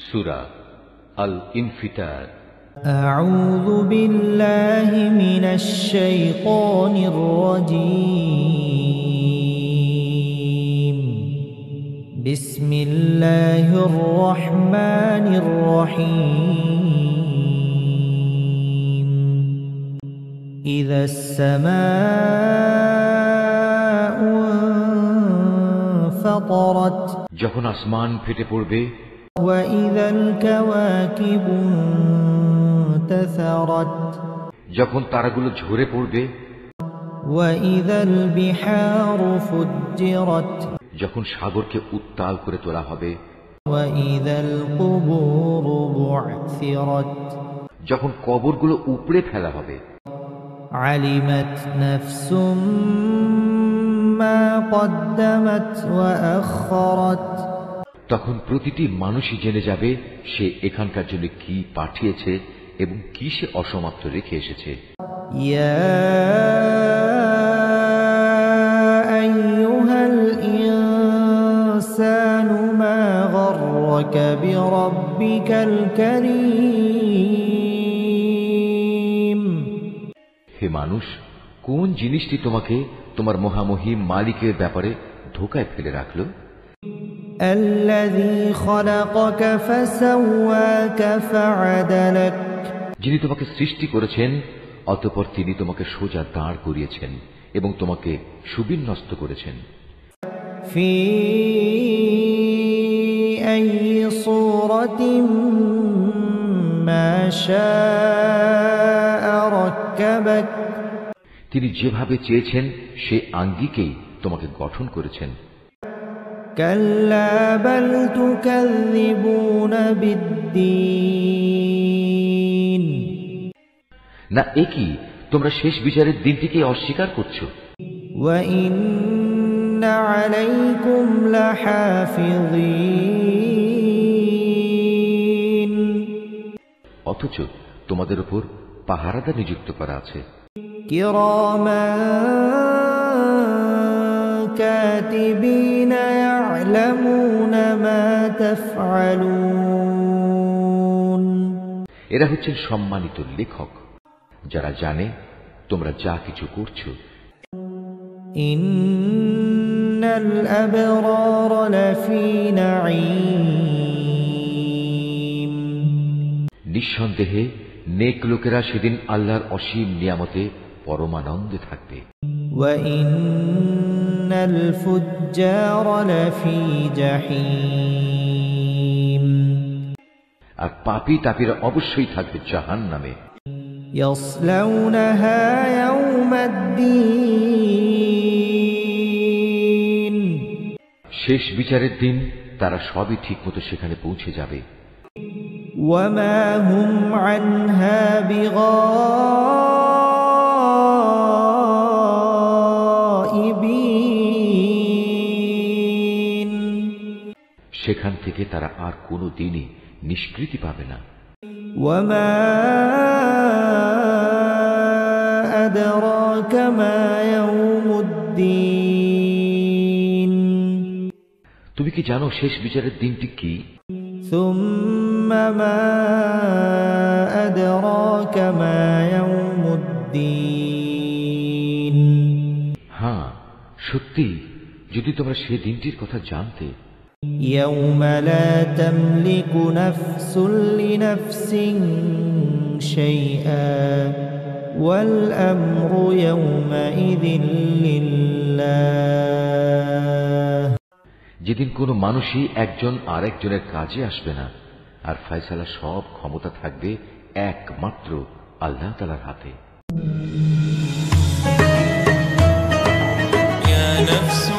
সূরা আল ইনফিতার। আউযু বিল্লাহি মিনাশ শাইতানির রাজীম। বিসমিল্লাহির রহমানির রহিম। ইযাস সামাউ ইনফাতারাত, যখন আসমান ফেটে পড়বে। ওয়াইযাল কাওয়াকিবু ইনতাসারাত, যখন তারাগুলো ঝরে পড়বে। ওয়াইযাল বিহারু ফুজ্জিরাত, যখন সাগরকে উত্তাল করে তোলা হবে। ওয়াইযাল কুবুরু বু'থিরাত, যখন কবরগুলো উপড়ে ফেলা হবে। আলিমাত নাফসুম মা কদ্দামাত ওয়া আখখারাত, তখন প্রতিটি মানুষই জেনে যাবে সে এখানকার জন্য কি পাঠিয়েছে এবং কি সে অসমাপ্ত রেখে এসেছে। ইয়া আইয়ুহাল ইনসানু মা গররাকা বিরাব্বিকাল কারীম, হে মানুষ, কোন জিনিসটি তোমাকে তোমার মহামহিম মালিকের ব্যাপারে ধোঁকায় ফেলে রাখলো? আল্লাযী খালাকাকা ফাসাওয়াকা ফাআদালাক, যিনি তোমাকে সৃষ্টি করেছেন, অতঃপর তিনি তোমাকে সোজা দাঁড় করিয়েছেন এবং তোমাকে সুবিন্যস্ত করেছেন। ফি আইয়ি সূরাতিন মা শাআ রাক্কাবাক, তিনি যেভাবে চেয়েছেন সে আঙ্গিকেই তোমাকে গঠন করেছেন। কাল্লা বাল তুকাযযিবুনা বিদ্দীন, না, একই তোমরা শেষ বিচারের দিনটিকে অস্বীকার করছো। ওয়া ইন্না আলাইকুম লাহাফিযিন, অথচ তোমাদের উপর পাহারাদার নিযুক্ত করা আছে। কিরামান কাতিবিনা ইয়ালামুনা মা তাফআলুন, এরা হচ্ছেন সম্মানিত লেখক, যারা জানে তোমরা যা কিছু করছো। ইন্নাল আবরার লাফি নাঈম, নিঃসন্দেহে নেক লোকেরা সেদিন আল্লাহর অসীম নিয়ামতে পরমানন্দে থাকবে। ওয়া ইন্নাল ফুজ্জার লাফি জাহিম, আর পাপী তাপীরা অবশ্যই থাকবে জাহান্নামে। ইয়াসলাউনাহা ইয়াউমাদ্দিন, শেষ বিচারের দিন তারা সবই ঠিকমতো সেখানে পৌঁছে যাবে। ওয়া মা হুম আনহা বিগাইবিন, সেখান থেকে তারা আর কোনো দিনই নিষ্কৃতি পাবে না। ওয়া মা আদরাকা মা ইয়াউমুদ্দিন, তুমি কি জানো শেষ বিচারের দিনটি কি? সুম্মা মা আদরাকা মা ইয়াউমুদ্দিন, হ্যাঁ, সত্যি যদি তোমরা সে দিনটির কথা জানতে। ইয়াউমা লা তামলিকু নাফসুন লিনাফসিন শাইআ ওয়াল আমরু ইয়াউমাইযিন লিল্লাহ, যেদিন কোনো মানুষই একজন আরেকজনের কাজে আসবে না, আর ফয়সালা সব ক্ষমতা থাকবে একমাত্র আল্লাহ তাআলার হাতে। ইয়া নাফসু